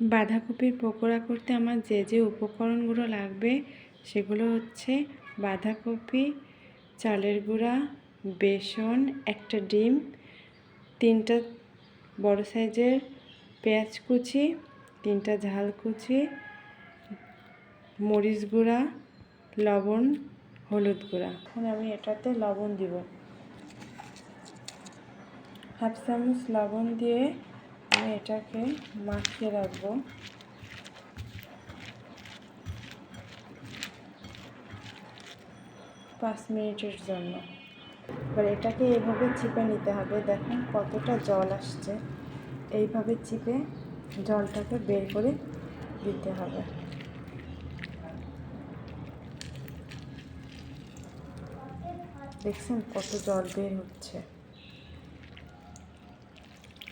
বাঁধাকপির পকোড়া করতে আমার যে যে উপকরণগুলো লাগবে সেগুলো হচ্ছে বাঁধাকপি, চালের গুঁড়া, বেসন, একটা ডিম, 3টা বড় সাইজের পেঁয়াজ কুচি, 3টা ঝাল কুচি, মরিচ গুঁড়া, লবণ, হলুদ গুঁড়া। এখন আমি এটাতে লবণ দিব, 1/2 চামচ লবণ দিয়ে আমি এটাকে মাখিয়ে রাখবো। পাঁচ মিনিটের জন্য। এবার এটাকে এইভাবে চিপে নিতে হবে। দেখুন কতটা জল আসছে, এইভাবে চিপে জলটাকে বের করে দিতে হবে। দেখছেন কত জল বের হচ্ছে,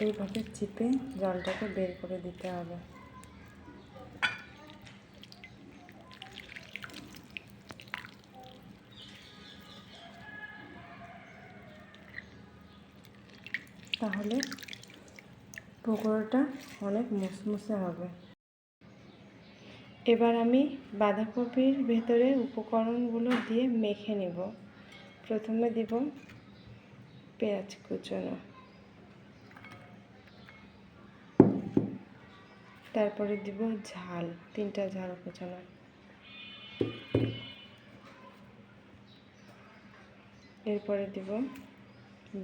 এইভাবে চিপে জলটাকে বের করে দিতে হবে। তাহলে পকোড়াটা অনেক মুসমুসে হবে। এবার আমি বাঁধাকপির ভেতরে উপকরণগুলো দিয়ে মেখে নেব। প্রথমে দিব পেঁয়াজ কুচনো, তারপরে দিব ঝাল, 3টা ঝাল কুচানো, এরপরে দিব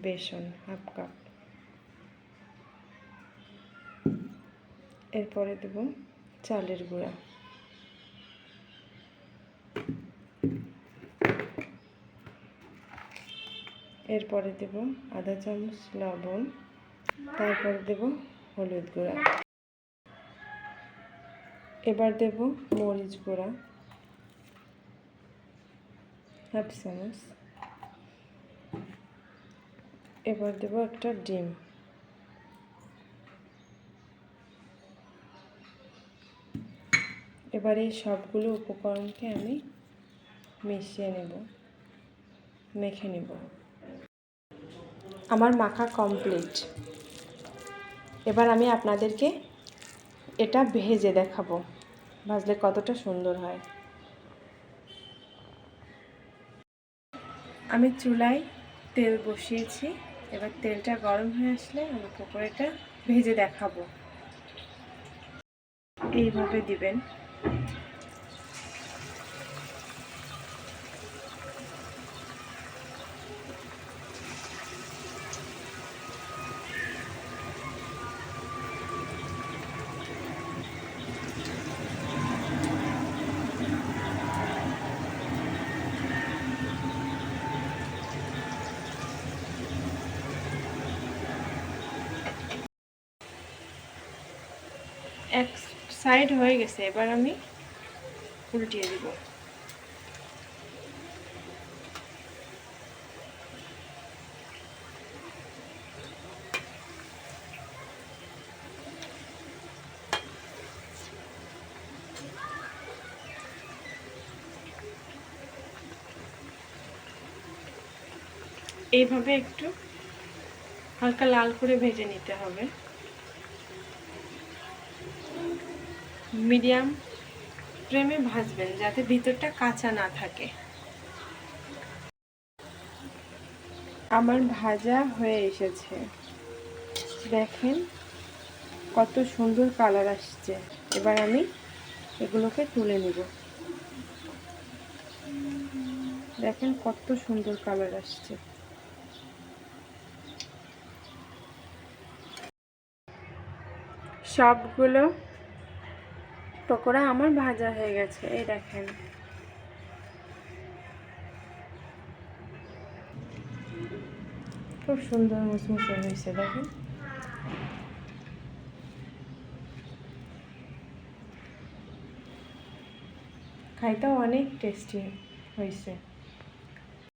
বেসন 1/2 কাপ, এরপরে দেব চালের গুঁড়া, এরপরে দেব 1/2 চামচ লবণ, তারপরে দেব হলুদ গুঁড়া, এবার দেব মরিচ গুঁড়া 1/2 চামচ, এবার দেব একটা ডিম, এবার এই সবগুলো উপকরণকে আমি মিশিয়ে নেব, মেখে নেব। আমার মাখা কমপ্লিট। এবার আমি আপনাদেরকে এটা ভেজে দেখাবো, ভাজলে কতটা সুন্দর হয়। আমি চুলায় তেল বসিয়েছি, এবার তেলটা গরম হয়ে আসলে আমি পকোড়াটা ভেজে দেখাবো। এইভাবে দিবেন। এক সাইড হয়ে গেছে, এবার আমি উল্টিয়ে দিব। এইভাবে একটু হালকা লাল করে ভেজে নিতে হবে। মিডিয়াম ফ্লেমে ভাজবেন যাতে ভিতরটা কাঁচা না থাকে। আমার ভাজা হয়ে এসেছে, দেখেন কত সুন্দর কালার আসছে। এবার আমি এগুলোকে তুলে নিব। দেখেন কত সুন্দর কালার আসছে। সবগুলো পকোড়া আমার ভাজা হয়ে গেছে, এই দেখেন। খুব সুন্দর মুসমুসে হয়েছে, দেখেন। খাইতেও অনেক টেস্টি হয়েছে।